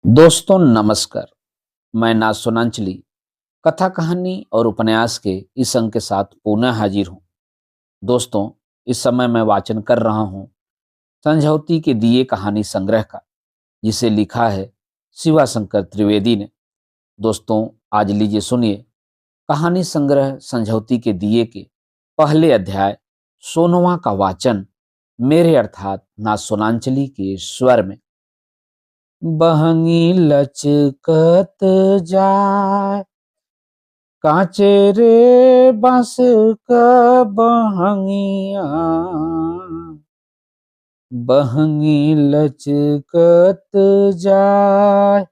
दोस्तों नमस्कार। मैं ना सोनांचली कथा कहानी और उपन्यास के इस अंक के साथ पुनः हाजिर हूँ। दोस्तों, इस समय मैं वाचन कर रहा हूँ संझौती के दिए कहानी संग्रह का, जिसे लिखा है शिवा शंकर त्रिवेदी ने। दोस्तों, आज लीजिए सुनिए कहानी संग्रह संझौती के दिए के पहले अध्याय 16वां का वाचन मेरे अर्थात ना सोनांचली के स्वर में। बहंगी लचकत जाय कांचे रे बांस क बहंगिया, बहंगी लचकत जाय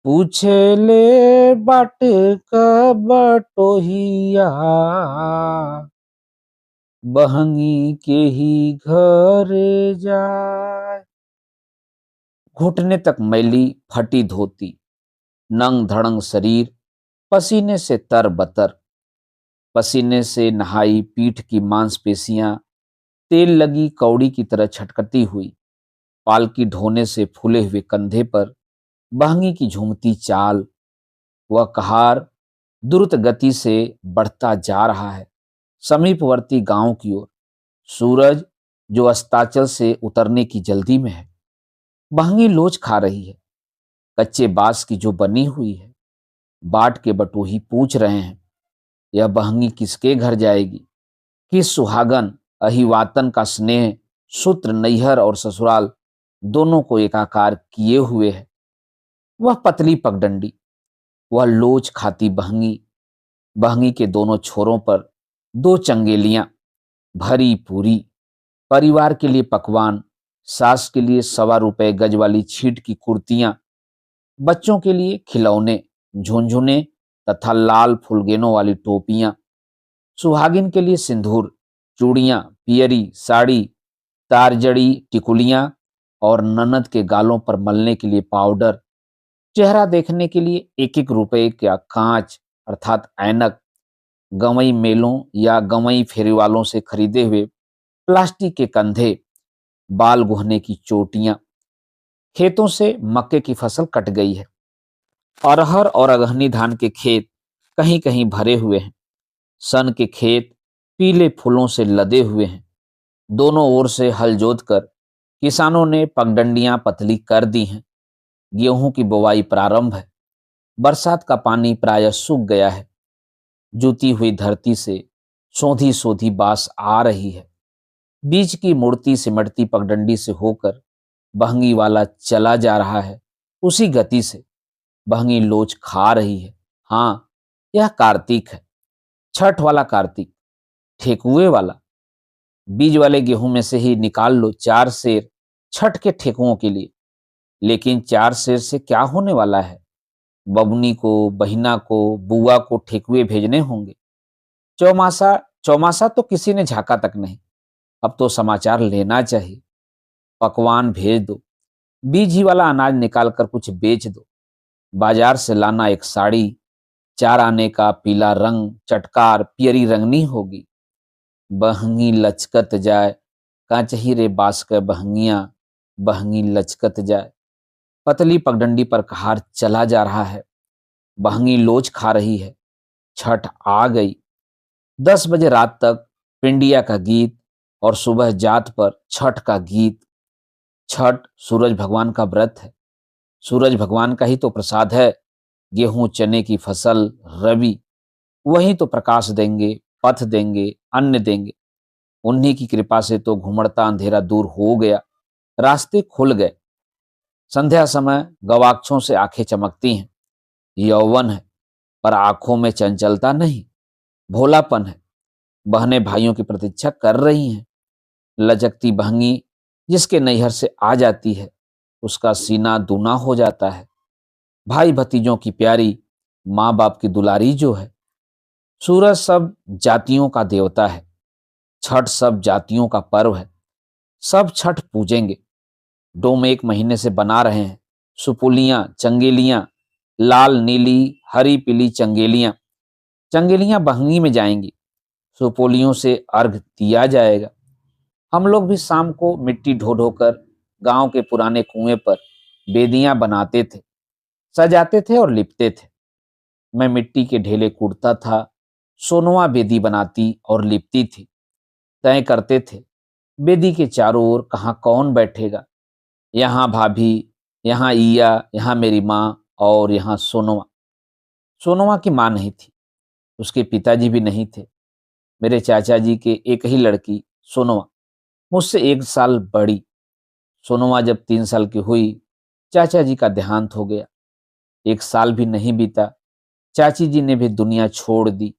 पूछे ले बाट क बटोहिया, बहंगी के ही घर जाय। घुटने तक मैली फटी धोती, नंग धड़ंग शरीर पसीने से तरबतर, पसीने से नहाई पीठ की मांसपेशियां तेल लगी कौड़ी की तरह छटकती हुई, पालकी ढोने से फूले हुए कंधे पर बहंगी की झूमती चाल। वह कहार द्रुत गति से बढ़ता जा रहा है समीपवर्ती गांव की ओर। सूरज जो अस्ताचल से उतरने की जल्दी में है। बहंगी लोच खा रही है, कच्चे बांस की जो बनी हुई है। बाट के बटोही पूछ रहे हैं, यह बहंगी किसके घर जाएगी? किस सुहागन अहिवातन का स्नेह सूत्र नैहर और ससुराल दोनों को एकाकार किए हुए है। वह पतली पगडंडी, वह लोच खाती बहंगी, बहंगी के दोनों छोरों पर दो चंगेलियां भरी पूरी, परिवार के लिए पकवान, सास के लिए ₹1.25 गज वाली छीट की कुर्तियां, बच्चों के लिए खिलौने, झुनझुने तथा लाल फुलगेनों वाली टोपियां, सुहागिन के लिए सिंदूर, चूड़ियां, पियरी, साड़ी, तारजड़ी, टिकुलियां और ननद के गालों पर मलने के लिए पाउडर, चेहरा देखने के लिए ₹1-1 का कांच अर्थात ऐनक, गंवई मेलों या गंवई फेरी वालों से खरीदे हुए प्लास्टिक के कंधे, बाल गुहने की चोटियां। खेतों से मक्के की फसल कट गई है। अरहर और अगहनी धान के खेत कहीं कहीं भरे हुए हैं। सन के खेत पीले फूलों से लदे हुए हैं। दोनों ओर से हल जोत कर किसानों ने पगडंडियां पतली कर दी हैं। गेहूं की बुवाई प्रारंभ है। बरसात का पानी प्रायः सूख गया है। जूती हुई धरती से सोंधी सोंधी बास आ रही है। बीच की मूर्ति सिमटती पगडंडी से होकर बहंगी वाला चला जा रहा है। उसी गति से बहंगी लोच खा रही है। हाँ, यह कार्तिक है, छठ वाला कार्तिक, ठेकुए वाला। बीज वाले गेहूं में से ही निकाल लो 4 सेर छठ के ठेकुओं के लिए। लेकिन 4 सेर से क्या होने वाला है? बबुनी को, बहिना को, बुआ को ठेकुए भेजने होंगे। चौमासा चौमासा तो किसी ने झांका तक नहीं। अब तो समाचार लेना चाहिए। पकवान भेज दो। बीज ही वाला अनाज निकाल कर कुछ बेच दो। बाजार से लाना एक साड़ी, 4 आने का पीला रंग चटकार पियरी रंगनी होगी। बहंगी लचकत जाए कांचही रे बास के बहंगियां, बहंगी लचकत जाए। पतली पगडंडी पर कहार चला जा रहा है। बहंगी लोच खा रही है। छठ आ गई। 10 बजे रात तक पिंडिया का गीत और सुबह जात पर छठ का गीत। छठ सूरज भगवान का व्रत है। सूरज भगवान का ही तो प्रसाद है। गेहूं चने की फसल रवि, वही तो प्रकाश देंगे, पथ देंगे, अन्न देंगे। उन्हीं की कृपा से तो घुमड़ता अंधेरा दूर हो गया, रास्ते खुल गए। संध्या समय गवाक्षों से आंखें चमकती हैं। यौवन है, पर आंखों में चंचलता नहीं, भोलापन है। बहनें भाइयों की प्रतीक्षा कर रही हैं। लचकती बहंगी जिसके नैहर से आ जाती है, उसका सीना दूना हो जाता है। भाई भतीजों की प्यारी, माँ बाप की दुलारी जो है। सूरज सब जातियों का देवता है। छठ सब जातियों का पर्व है। सब छठ पूजेंगे। डोम 1 महीने से बना रहे हैं। सुपुलियां, चंगेलियां, लाल नीली हरी पीली चंगेलियां। चंगेलियां बहंगी में जाएंगी। सुपोलियों से अर्घ दिया जाएगा। हम लोग भी शाम को मिट्टी ढो ढो कर गांव के पुराने कुएं पर बेदियां बनाते थे, सजाते थे और लिपते थे। मैं मिट्टी के ढेले कूटता था, सोनवा बेदी बनाती और लिपती थी। तय करते थे बेदी के चारों ओर कहाँ कौन बैठेगा। यहाँ भाभी, यहाँ ईया, यहाँ मेरी माँ और यहाँ सोनवा। सोनवा की माँ नहीं थी, उसके पिताजी भी नहीं थे। मेरे चाचा जी के एक ही लड़की सोनवा, मुझसे 1 साल बड़ी। सोनवा जब 3 साल की हुई, चाचा जी का देहांत हो गया। 1 साल भी नहीं बीता, चाची जी ने भी दुनिया छोड़ दी।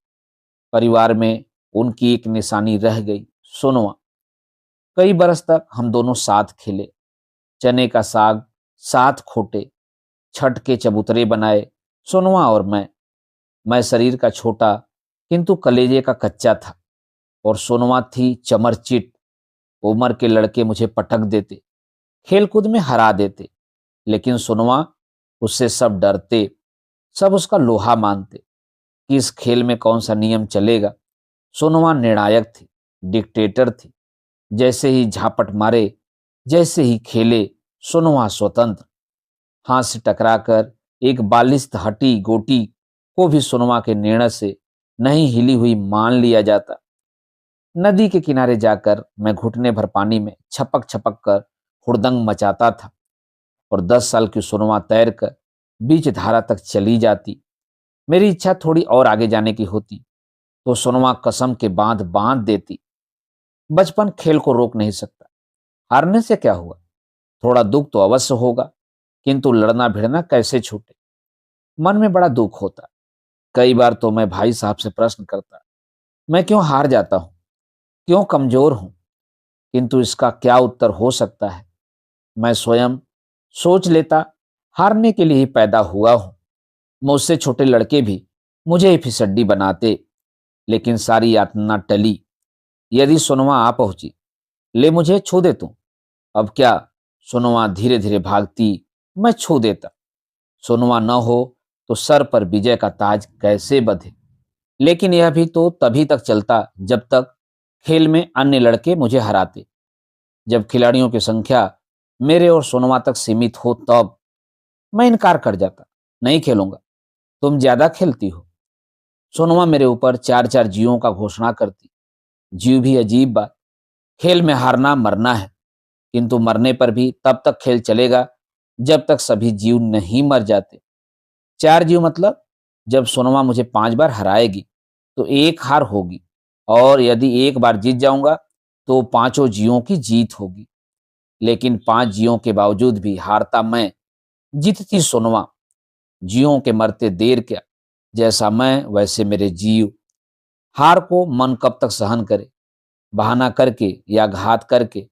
परिवार में उनकी एक निशानी रह गई, सोनवा। कई बरस तक हम दोनों साथ खेले, चने का साग साथ खोटे, छठ के चबूतरे बनाए, सोनवा और मैं शरीर का छोटा किंतु कलेजे का कच्चा था, और सोनवा थी चमरचिट। उम्र के लड़के मुझे पटक देते, खेलकूद में हरा देते, लेकिन सोनवा, उससे सब डरते, सब उसका लोहा मानते कि इस खेल में कौन सा नियम चलेगा। सोनवा निर्णायक थी, डिक्टेटर थी। जैसे ही झापट मारे, जैसे ही खेले, सोनवा स्वतंत्र। हाथ से टकराकर एक बालिश्त हटी गोटी को भी सोनवा के निर्णय से नहीं हिली हुई मान लिया जाता। नदी के किनारे जाकर मैं घुटने भर पानी में छपक छपक कर हुड़दंग मचाता था, और 10 साल की सोनवा तैरकर बीच धारा तक चली जाती। मेरी इच्छा थोड़ी और आगे जाने की होती तो सोनवा कसम के बांध बांध देती। बचपन खेल को रोक नहीं सकता। हारने से क्या हुआ, थोड़ा दुख तो अवश्य होगा, किंतु लड़ना भिड़ना कैसे छूटे। मन में बड़ा दुख होता। कई बार तो मैं भाई साहब से प्रश्न करता, मैं क्यों हार जाता हूं, क्यों कमजोर हूं। किंतु इसका क्या उत्तर हो सकता है। मैं स्वयं सोच लेता, हारने के लिए ही पैदा हुआ हूं। मुझसे छोटे लड़के भी मुझे ही फिसड्डी बनाते, लेकिन सारी यातना टली। यदि सोनवा आ पहुंची, ले मुझे छू दे तू। अब क्या, सोनवा धीरे धीरे भागती, मैं छू देता। सोनवा न हो तो सर पर विजय का ताज कैसे बंधे। लेकिन यह भी तो तभी तक चलता जब तक खेल में अन्य लड़के मुझे हराते। जब खिलाड़ियों की संख्या मेरे और सोनवा तक सीमित हो तब मैं इनकार कर जाता, नहीं खेलूंगा, तुम ज्यादा खेलती हो। सोनवा मेरे ऊपर चार चार जीवों का घोषणा करती। जीव भी अजीब बात, खेल में हारना मरना है, किंतु मरने पर भी तब तक खेल चलेगा जब तक सभी जीव नहीं मर जाते। 4 जीव मतलब, जब सोनवा मुझे 5 बार हराएगी तो एक हार होगी, और यदि एक बार जीत जाऊंगा तो पांचों जीवों की जीत होगी। लेकिन 5 जीवों के बावजूद भी हारता मैं, जीतती सोनवा। जीवों के मरते देर क्या, जैसा मैं वैसे मेरे जीव। हार को मन कब तक सहन करे। बहाना करके या घात करके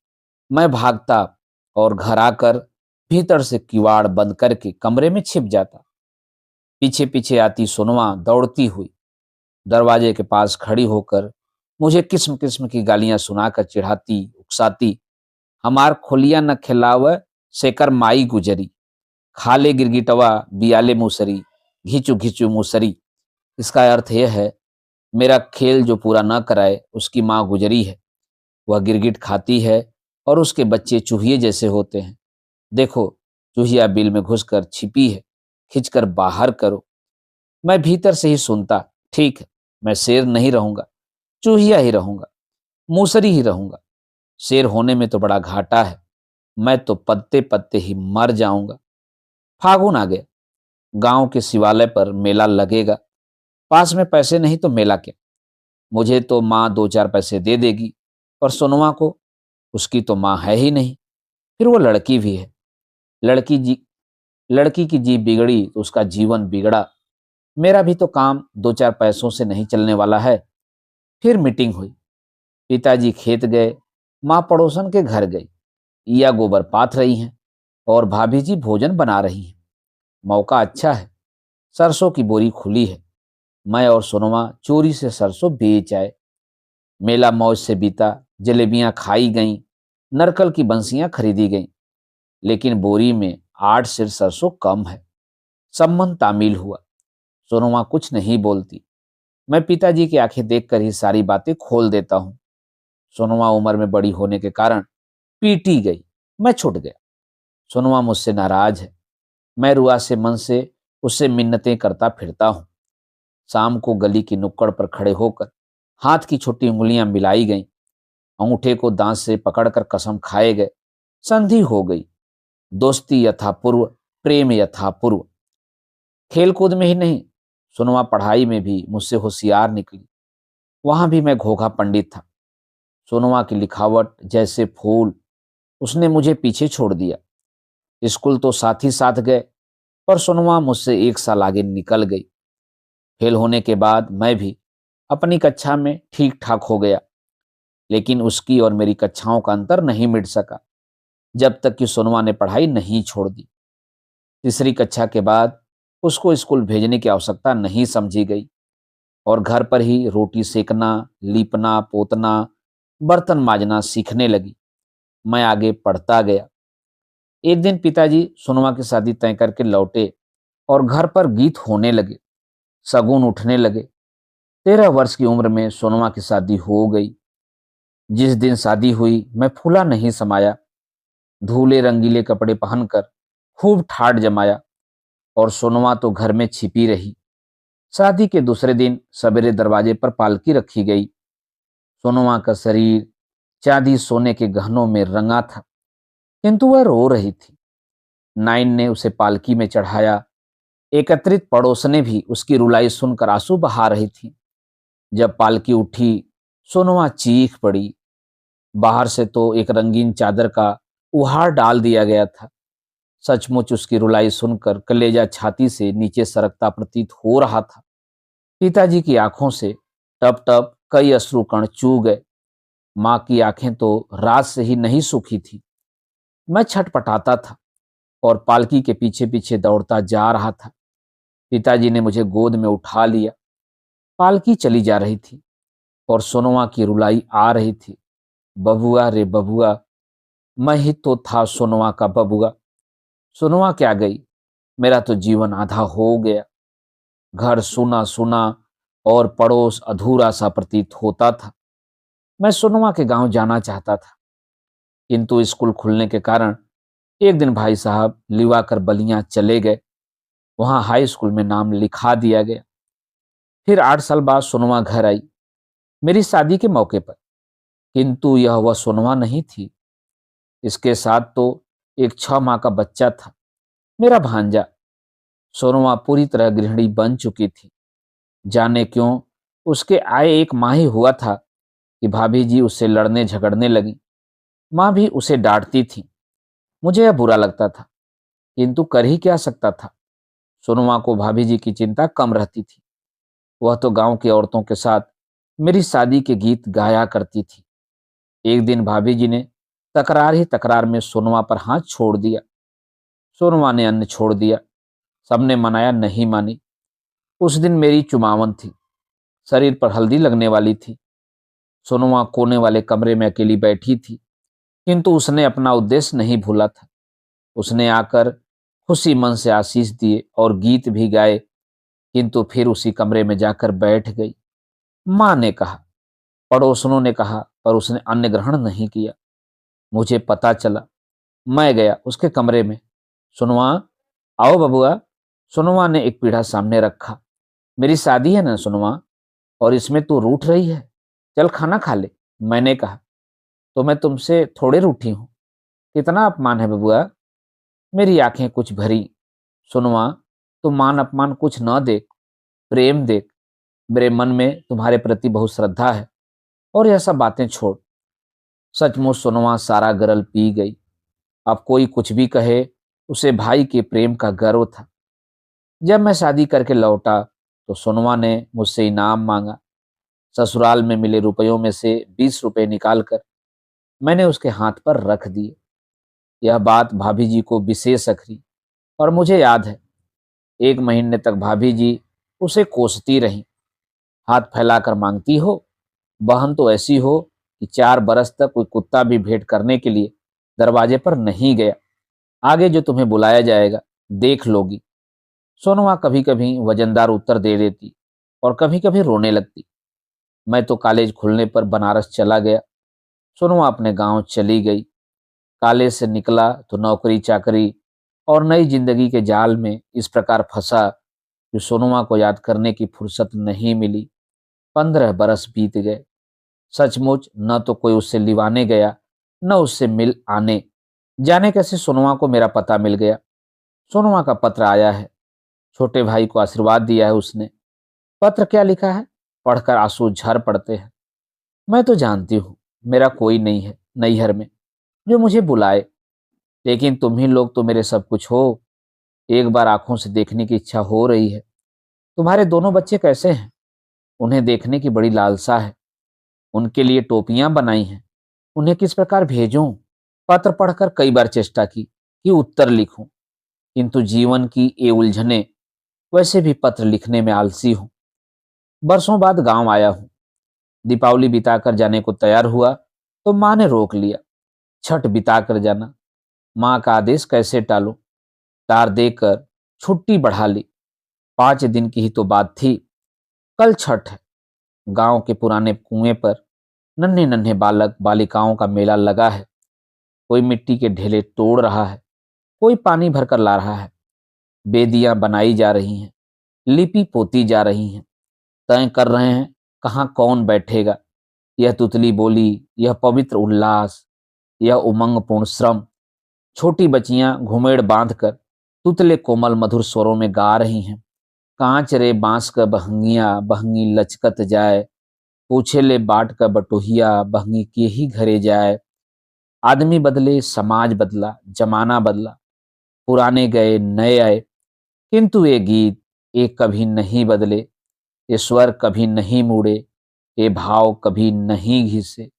मैं भागता, और घर आकर भीतर से किवाड़ बंद करके कमरे में छिप जाता। पीछे पीछे आती सोनवा दौड़ती हुई दरवाजे के पास खड़ी होकर मुझे किस्म किस्म की गालियां सुनाकर चिढ़ाती, उकसाती। हमार खोलिया न खिलाव, सेकर माई गुजरी, खाले गिरगिटवा बियाले मुसरी, घिचू घिचू मुसरी। इसका अर्थ यह है, मेरा खेल जो पूरा न कराए उसकी माँ गुजरी है। वह गिरगिट खाती है और उसके बच्चे चूहिए जैसे होते हैं। देखो, चूहिया बिल में घुसकर छिपी है, खिंचकर बाहर करो। मैं भीतर से ही सुनता, ठीक है, मैं शेर नहीं रहूंगा, चूहिया ही रहूंगा, मूसरी ही रहूंगा। शेर होने में तो बड़ा घाटा है, मैं तो पत्ते पत्ते ही मर जाऊंगा। फागुन आ गया, गांव के शिवालय पर मेला लगेगा। पास में पैसे नहीं तो मेला क्या। मुझे तो माँ 2-4 पैसे दे देगी, पर सोनवा को, उसकी तो माँ है ही नहीं। फिर वो लड़की भी है। लड़की जी लड़की की जीभ बिगड़ी तो उसका जीवन बिगड़ा। मेरा भी तो काम 2-4 पैसों से नहीं चलने वाला है। फिर मीटिंग हुई। पिताजी खेत गए, माँ पड़ोसन के घर गई। या गोबर पाथ रही हैं और भाभी जी भोजन बना रही हैं। मौका अच्छा है, सरसों की बोरी खुली है। मैं और सोनवा चोरी से सरसों बेच आए। मेला मौज से बीता, जलेबियां खाई गईं, नरकल की बंसियां खरीदी गईं। लेकिन बोरी में 8 सिर सरसों कम है। सम्मन तामील हुआ। सोनवा कुछ नहीं बोलती। मैं पिताजी की आंखें देखकर ही सारी बातें खोल देता हूँ। सोनवा उम्र में बड़ी होने के कारण पीटी गई, मैं छूट गया। सोनुआ मुझसे नाराज है। मैं रुआ से मन से उससे मिन्नतें करता फिरता हूँ। शाम को गली की नुक्कड़ पर खड़े होकर हाथ की छोटी उंगलियां मिलाई गईं, अंगूठे को दांत से पकड़कर कसम खाए गए। संधि हो गई। दोस्ती यथा पूर्व, प्रेम यथा पूर्व। खेलकूद में ही नहीं, सोनुआ पढ़ाई में भी मुझसे होशियार निकली। वहां भी मैं घोघा पंडित था। सोनुआ की लिखावट जैसे फूल, उसने मुझे पीछे छोड़ दिया। स्कूल तो साथ ही साथ गए, पर सोनुआ मुझसे 1 साल आगे निकल गई। फेल होने के बाद मैं भी अपनी कक्षा में ठीक ठाक हो गया, लेकिन उसकी और मेरी कक्षाओं का अंतर नहीं मिट सका जब तक कि सोनुआ ने पढ़ाई नहीं छोड़ दी। तीसरी कक्षा के बाद उसको स्कूल भेजने की आवश्यकता नहीं समझी गई और घर पर ही रोटी सेकना, लीपना पोतना, बर्तन माजना सीखने लगी। मैं आगे पढ़ता गया। एक दिन पिताजी सोनुआ की शादी तय करके लौटे और घर पर गीत होने लगे, शगुन उठने लगे। 13 वर्ष की उम्र में सोनुआ की शादी हो गई। जिस दिन शादी हुई मैं फूला नहीं समाया। धूले रंगीले कपड़े पहनकर खूब ठाट जमाया और सोनुआ तो घर में छिपी रही। शादी के दूसरे दिन सवेरे दरवाजे पर पालकी रखी गई। सोनुआ का शरीर चांदी सोने के गहनों में रंगा था, किंतु वह रो रही थी। नाइन ने उसे पालकी में चढ़ाया। एकत्रित पड़ोसने भी उसकी रुलाई सुनकर आंसू बहा रही थी। जब पालकी उठी, सोनुआ चीख पड़ी। बाहर से तो एक रंगीन चादर का उहाड़ डाल दिया गया था। सचमुच उसकी रुलाई सुनकर कलेजा छाती से नीचे सरकता प्रतीत हो रहा था। पिताजी की आंखों से टप टप कई अश्रु कण चू गए। मां की आंखें तो रात से ही नहीं सूखी थी। मैं छटपटाता था और पालकी के पीछे पीछे दौड़ता जा रहा था। पिताजी ने मुझे गोद में उठा लिया। पालकी चली जा रही थी और सोनुआ की रुलाई आ रही थी। बबुआ रे बबुआ, मैं ही तो था सोनुआ का बबुआ। सोनुआ क्या गई, मेरा तो जीवन आधा हो गया। घर सूना सूना और पड़ोस अधूरा सा प्रतीत होता था। मैं सोनुआ के गांव जाना चाहता था, किंतु स्कूल खुलने के कारण एक दिन भाई साहब लिवा कर बलियां चले गए। वहां हाई स्कूल में नाम लिखा दिया गया। फिर 8 साल बाद सोनुआ घर आई, मेरी शादी के मौके पर। किंतु यह वह सोनुआ नहीं थी। इसके साथ तो एक 6 माह का बच्चा था, मेरा भांजा। सोनुआ पूरी तरह गृहिणी बन चुकी थी। जाने क्यों उसके आए 1 माह ही हुआ था कि भाभी जी उससे लड़ने झगड़ने लगी। माँ भी उसे डांटती थी। मुझे यह बुरा लगता था, किंतु कर ही क्या सकता था। सोनुआ को भाभी जी की चिंता कम रहती थी। वह तो गांव की औरतों के साथ मेरी शादी के गीत गाया करती थी। एक दिन भाभी जी ने तकरार ही तकरार में सोनुआ पर हाथ छोड़ दिया। सोनुआ ने अन्न छोड़ दिया। सबने मनाया, नहीं मानी। उस दिन मेरी चुमावन थी। शरीर पर हल्दी लगने वाली थी। सोनुआ कोने वाले कमरे में अकेली बैठी थी, किंतु उसने अपना उद्देश्य नहीं भूला था। उसने आकर खुशी मन से आशीष दिए और गीत भी गाए, किंतु फिर उसी कमरे में जाकर बैठ गई। माँ ने कहा, पड़ोसनों ने कहा, पर उसने अन्न ग्रहण नहीं किया। मुझे पता चला। मैं गया उसके कमरे में। सुनवा, आओ बबुआ। सुनवा ने एक पीढ़ा सामने रखा। मेरी शादी है ना सुनवा, और इसमें तू रूठ रही है। चल खाना खा ले। मैंने कहा, तो मैं तुमसे थोड़े रूठी हूं। कितना अपमान है बबुआ। मेरी आंखें कुछ भरी। सुनवा, तू मान अपमान कुछ न देख, प्रेम देख। मेरे मन में तुम्हारे प्रति बहुत श्रद्धा है, और यह सब बातें छोड़। सचमुच सुनवा सारा गरल पी गई। अब कोई कुछ भी कहे, उसे भाई के प्रेम का गर्व था। जब मैं शादी करके लौटा तो सोनुआ ने मुझसे इनाम मांगा। ससुराल में मिले रुपयों में से 20 रुपए निकालकर मैंने उसके हाथ पर रख दिए। यह बात भाभी जी को विशेष अखरी, और मुझे याद है 1 महीने तक भाभी जी उसे कोसती रहीं। हाथ फैलाकर मांगती हो, बहन तो ऐसी हो कि 4 बरस तक कोई कुत्ता भी भेंट करने के लिए दरवाजे पर नहीं गया। आगे जो तुम्हें बुलाया जाएगा देख लोगी। सोनुआ कभी कभी वजनदार उत्तर दे देती और कभी कभी रोने लगती। मैं तो कॉलेज खुलने पर बनारस चला गया। सोनुआ अपने गांव चली गई। काले से निकला तो नौकरी चाकरी और नई जिंदगी के जाल में इस प्रकार फंसा कि सोनुमा को याद करने की फुर्सत नहीं मिली। 15 बरस बीत गए। सचमुच न तो कोई उससे लिवाने गया, न उससे मिल आने। जाने कैसे सोनुमा को मेरा पता मिल गया। सोनुमा का पत्र आया है। छोटे भाई को आशीर्वाद दिया है उसने। पत्र क्या लिखा है पढ़कर आंसू झर पड़ते हैं। मैं तो जानती हूँ मेरा कोई नहीं है नैहर में जो मुझे बुलाए, लेकिन तुम ही लोग तो मेरे सब कुछ हो। एक बार आंखों से देखने की इच्छा हो रही है। तुम्हारे दोनों बच्चे कैसे हैं? उन्हें देखने की बड़ी लालसा है। उनके लिए टोपियां बनाई हैं। उन्हें किस प्रकार भेजूं? पत्र पढ़कर कई बार चेष्टा की कि उत्तर लिखूं, किंतु जीवन की ये उलझने, वैसे भी पत्र लिखने में आलसी हूं। बरसों बाद गांव आया हूं। दीपावली बिताकर जाने को तैयार हुआ तो माँ ने रोक लिया। छठ बिताकर जाना, माँ का आदेश कैसे टालूं? तार देकर छुट्टी बढ़ा ली। 5 दिन की ही तो बात थी। कल छठ है। गांव के पुराने कुएं पर नन्हे नन्हे बालक बालिकाओं का मेला लगा है। कोई मिट्टी के ढेले तोड़ रहा है, कोई पानी भरकर ला रहा है। बेदियां बनाई जा रही हैं, लिपि पोती जा रही हैं। तय कर रहे हैं कहाँ कौन बैठेगा। यह तुतली बोली, यह पवित्र उल्लास, यह उमंगपूर्ण श्रम। छोटी बच्चियां घुमेड़ बांधकर तुतले कोमल मधुर स्वरों में गा रही हैं। कांच रे बांस का बहंगिया बहंगी लचकत जाए, पूछे ले बाट का बटोहिया बहंगी के ही घरे जाए। आदमी बदले, समाज बदला, जमाना बदला, पुराने गए नए आए, किंतु ये गीत ये कभी नहीं बदले। ये स्वर कभी नहीं मुड़े, ये भाव कभी नहीं घिसे।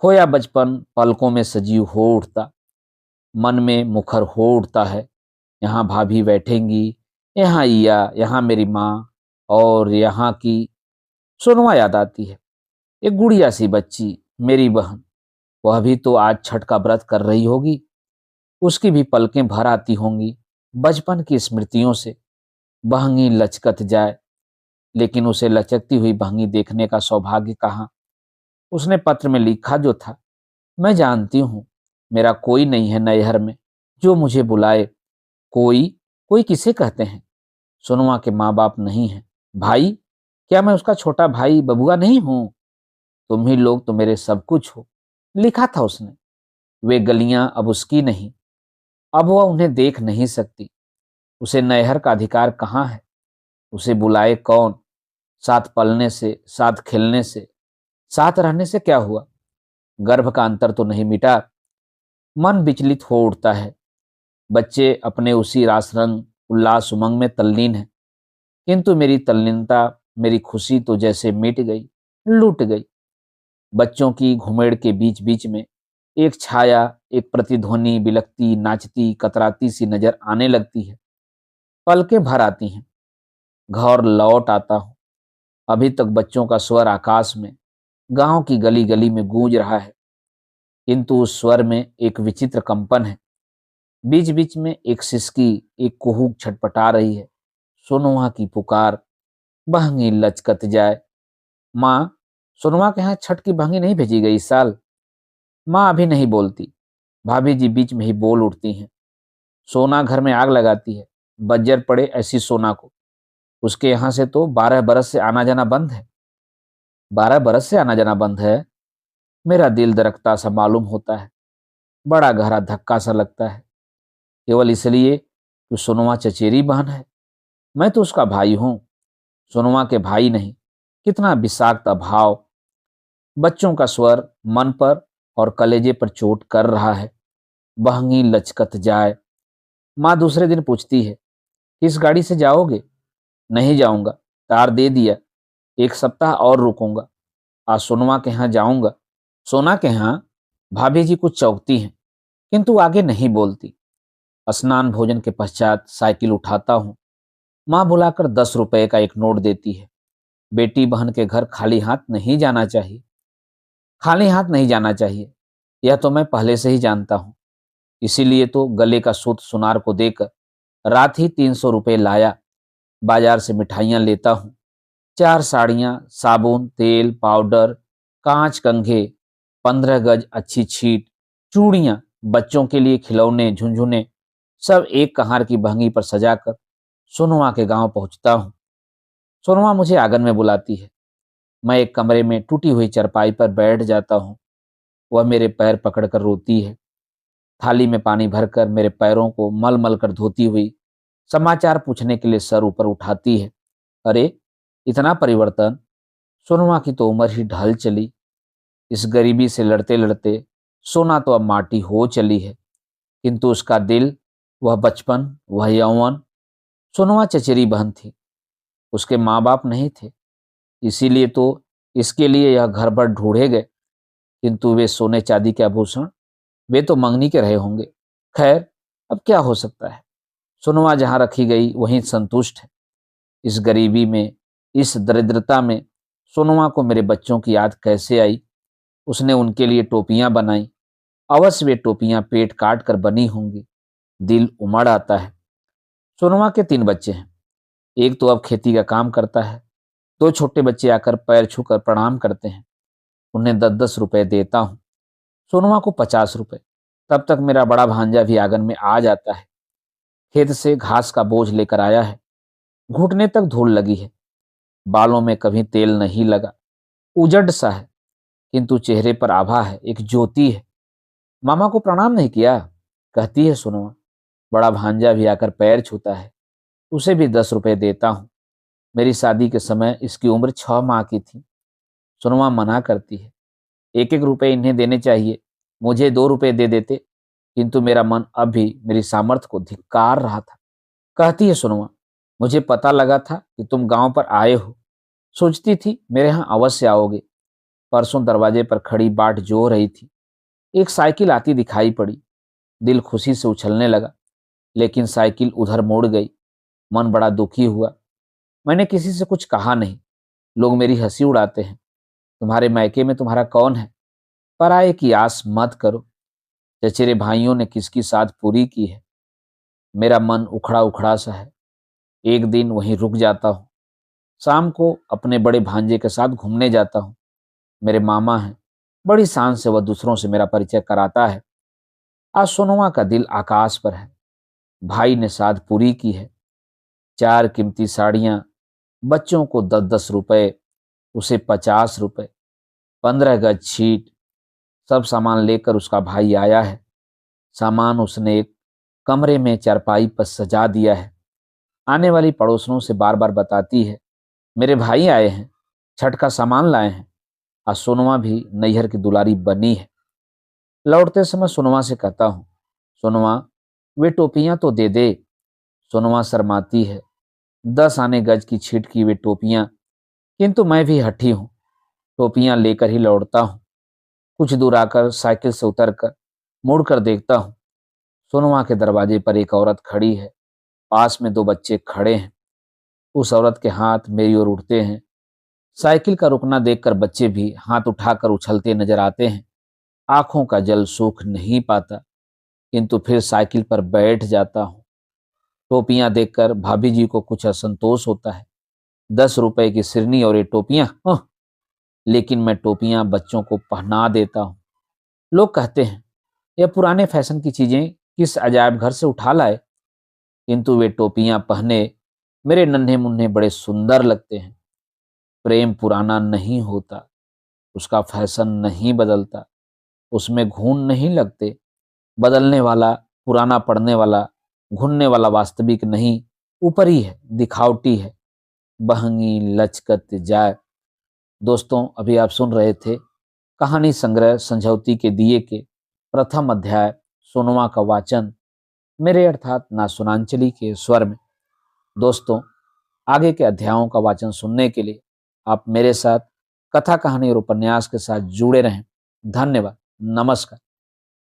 खोया बचपन पलकों में सजीव हो उठता, मन में मुखर हो उठता है। यहाँ भाभी बैठेंगी, यहाँ ईया, यहाँ मेरी माँ, और यहाँ की सोनुआ याद आती है। एक गुड़िया सी बच्ची, मेरी बहन। वह भी तो आज छठ का व्रत कर रही होगी। उसकी भी पलकें भर आती होंगी बचपन की स्मृतियों से। बहंगी लचकत जाए, लेकिन उसे लचकती हुई बहंगी देखने का सौभाग्य कहाँ। उसने पत्र में लिखा जो था, मैं जानती हूँ मेरा कोई नहीं है नैहर में जो मुझे बुलाए। कोई कोई किसे कहते हैं? सोनुआ के माँ बाप नहीं हैं। भाई, क्या मैं उसका छोटा भाई बबुआ नहीं हूं? तुम ही लोग तो मेरे सब कुछ हो। लिखा था उसने। वे गलियां अब उसकी नहीं। अब वह उन्हें देख नहीं सकती। उसे नैहर का अधिकार कहाँ है? उसे बुलाए कौन? साथ पलने से, साथ खेलने से, साथ रहने से क्या हुआ? गर्भ का अंतर तो नहीं मिटा। मन विचलित हो उठता है। बच्चे अपने उसी रास रंग उल्लास उमंग में तल्लीन है, किंतु मेरी तल्लीनता, मेरी खुशी तो जैसे मिट गई, लूट गई। बच्चों की घुमेड़ के बीच बीच में एक छाया, एक प्रतिध्वनि बिलखती, नाचती, कतराती सी नजर आने लगती है। पलकें भर आती हैं। घर लौट आता हूं। अभी तक बच्चों का स्वर आकाश में, गांव की गली गली में गूंज रहा है, किंतु उस स्वर में एक विचित्र कंपन है। बीच बीच में एक सिसकी, एक कुहूक छटपटा रही है। सोनुआ की पुकार, बहंगी लचकत जाए। माँ, सोनुआ के यहाँ छठ की बहंगी नहीं भेजी गई इस साल? माँ अभी नहीं बोलती। भाभी जी बीच में ही बोल उठती हैं। सोना घर में आग लगाती है। बज्जर पड़े ऐसी सोना को। उसके यहाँ से तो 12 बरस से आना जाना बंद है। 12 बरस से आना जाना बंद है? मेरा दिल दरकता सा मालूम होता है। बड़ा गहरा धक्का सा लगता है। केवल इसलिए कि सोनुआ चचेरी बहन है। मैं तो उसका भाई हूं, सोनुआ के भाई नहीं। कितना विषाक्त अभाव। बच्चों का स्वर मन पर और कलेजे पर चोट कर रहा है। बहंगी लचकत जाए। माँ दूसरे दिन पूछती है, किस गाड़ी से जाओगे? नहीं जाऊंगा, तार दे दिया। 1 सप्ताह और रुकूंगा। आज सोनुआ के यहाँ जाऊंगा। सोना के यहाँ? भाभी जी कुछ चौंकती हैं, किंतु आगे नहीं बोलती। स्नान भोजन के पश्चात साइकिल उठाता हूँ। माँ बुलाकर 10 रुपए का एक नोट देती है। बेटी बहन के घर खाली हाथ नहीं जाना चाहिए। खाली हाथ नहीं जाना चाहिए, यह तो मैं पहले से ही जानता हूँ। इसीलिए तो गले का सूत सुनार को देकर रात ही 300 रुपए लाया। बाजार से मिठाइयाँ लेता हूँ। 4 साड़ियाँ, साबुन, तेल, पाउडर, कांच कंघे, 15 गज अच्छी छीट, चूड़ियाँ, बच्चों के लिए खिलौने, झुनझुने सब एक कहार की बहंगी पर सजाकर सोनुआ के गांव पहुंचता हूँ। सोनुआ मुझे आंगन में बुलाती है। मैं एक कमरे में टूटी हुई चारपाई पर बैठ जाता हूँ। वह मेरे पैर पकड़कर रोती है। थाली में पानी भरकर मेरे पैरों को मल मल कर धोती हुई समाचार पूछने के लिए सर ऊपर उठाती है। अरे, इतना परिवर्तन! सोनुआ की तो उम्र ही ढल चली। इस गरीबी से लड़ते लड़ते सोना तो अब माटी हो चली है, किंतु उसका दिल, वह बचपन, वह यौवन। सोनुआ चचेरी बहन थी, उसके माँ बाप नहीं थे, इसीलिए तो इसके लिए यह घर भर ढूंढे गए, किंतु वे सोने चांदी के आभूषण, वे तो मंगनी के रहे होंगे। खैर, अब क्या हो सकता है। सोनुआ जहां रखी गई वहीं संतुष्ट है। इस गरीबी में, इस दरिद्रता में सोनुआ को मेरे बच्चों की याद कैसे आई। उसने उनके लिए टोपियां बनाई। अवश्य वे टोपियां पेट काट कर बनी होंगी। दिल उमड़ आता है। सोनुआ के 3 बच्चे हैं। एक तो अब खेती का काम करता है। 2 छोटे बच्चे आकर पैर छूकर प्रणाम करते हैं। उन्हें 10-10 रुपए देता हूँ। सोनुआ को 50 रुपए। तब तक मेरा बड़ा भांजा भी आंगन में आ जाता है। खेत से घास का बोझ लेकर आया है। घुटने तक धूल लगी है। बालों में कभी तेल नहीं लगा। उजड़ सा है, किंतु चेहरे पर आभा है, एक ज्योति है। मामा को प्रणाम नहीं किया, कहती है सोनुआ। बड़ा भांजा भी आकर पैर छूता है। उसे भी 10 रुपए देता हूँ। मेरी शादी के समय इसकी उम्र 6 माह की थी। सोनुआ मना करती है। 1-1 रुपए इन्हें देने चाहिए, मुझे 2 रुपए दे देते। किंतु मेरा मन अब भी मेरी सामर्थ्य को धिक्कार रहा था। कहती है सोनुआ, मुझे पता लगा था कि तुम गांव पर आए हो। सोचती थी मेरे यहाँ अवश्य आओगे। परसों दरवाजे पर खड़ी बाट जो रही थी, एक साइकिल आती दिखाई पड़ी। दिल खुशी से उछलने लगा, लेकिन साइकिल उधर मुड़ गई। मन बड़ा दुखी हुआ। मैंने किसी से कुछ कहा नहीं। लोग मेरी हंसी उड़ाते हैं। तुम्हारे मायके में तुम्हारा कौन है? पराये की आस मत करो। चचेरे भाइयों ने किसकी साथ पूरी की है। मेरा मन उखड़ा उखड़ा सा है। एक दिन वहीं रुक जाता हूँ। शाम को अपने बड़े भांजे के साथ घूमने जाता हूँ। मेरे मामा हैं। बड़ी शान से वह दूसरों से मेरा परिचय कराता है। आज सोनुआ का दिल आकाश पर है। भाई ने साध पूरी की है। 4 कीमती साड़ियां, बच्चों को 10-10 रुपए, उसे 50 रुपए, 15 गज छीट, सब सामान लेकर उसका भाई आया है। सामान उसने एक कमरे में चारपाई पर सजा दिया है। आने वाली पड़ोसनों से बार बार बताती है, मेरे भाई आए हैं, छठ का सामान लाए हैं। आज सोनुआ भी नैहर की दुलारी बनी है। लौटते समय सोनुआ से कहता हूँ, सोनुआ, वे टोपियां तो दे दे। सोनुआ शर्माती है। 10 आने गज की छीट की वे टोपियां, किंतु मैं भी हठी हूँ। टोपियां लेकर ही लौटता हूँ। कुछ दूर आकर साइकिल से उतरकर मुड़कर देखता हूँ। सोनुआ के दरवाजे पर एक औरत खड़ी है। पास में 2 बच्चे खड़े हैं। उस औरत के हाथ मेरी ओर उठते हैं। साइकिल का रुकना देखकर बच्चे भी हाथ उठाकर उछलते नजर आते हैं। आंखों का जल सूख नहीं पाता, किंतु फिर साइकिल पर बैठ जाता हूँ। टोपियां देखकर भाभी जी को कुछ असंतोष होता है। 10 रुपए की सिरनी और ये टोपियां, लेकिन मैं टोपियां बच्चों को पहना देता हूँ। लोग कहते हैं, यह पुराने फैशन की चीजें किस अजायब घर से उठा लाए। किंतु वे टोपियां पहने मेरे नन्हे मुन्ने बड़े सुंदर लगते हैं। प्रेम पुराना नहीं होता, उसका फैशन नहीं बदलता, उसमें घून नहीं लगते। बदलने वाला, पुराना पड़ने वाला, घुनने वाला वास्तविक नहीं, ऊपरी है, दिखावटी है, बहंगी लचकत जाए। दोस्तों, अभी आप सुन रहे थे कहानी संग्रह संझौती के दिए के प्रथम अध्याय सोनुआ का वाचन मेरे अर्थात नासुनांचली के स्वर में। दोस्तों, आगे के अध्यायों का वाचन सुनने के लिए आप मेरे साथ कथा, कहानी और उपन्यास के साथ जुड़े रहें। धन्यवाद। नमस्कार।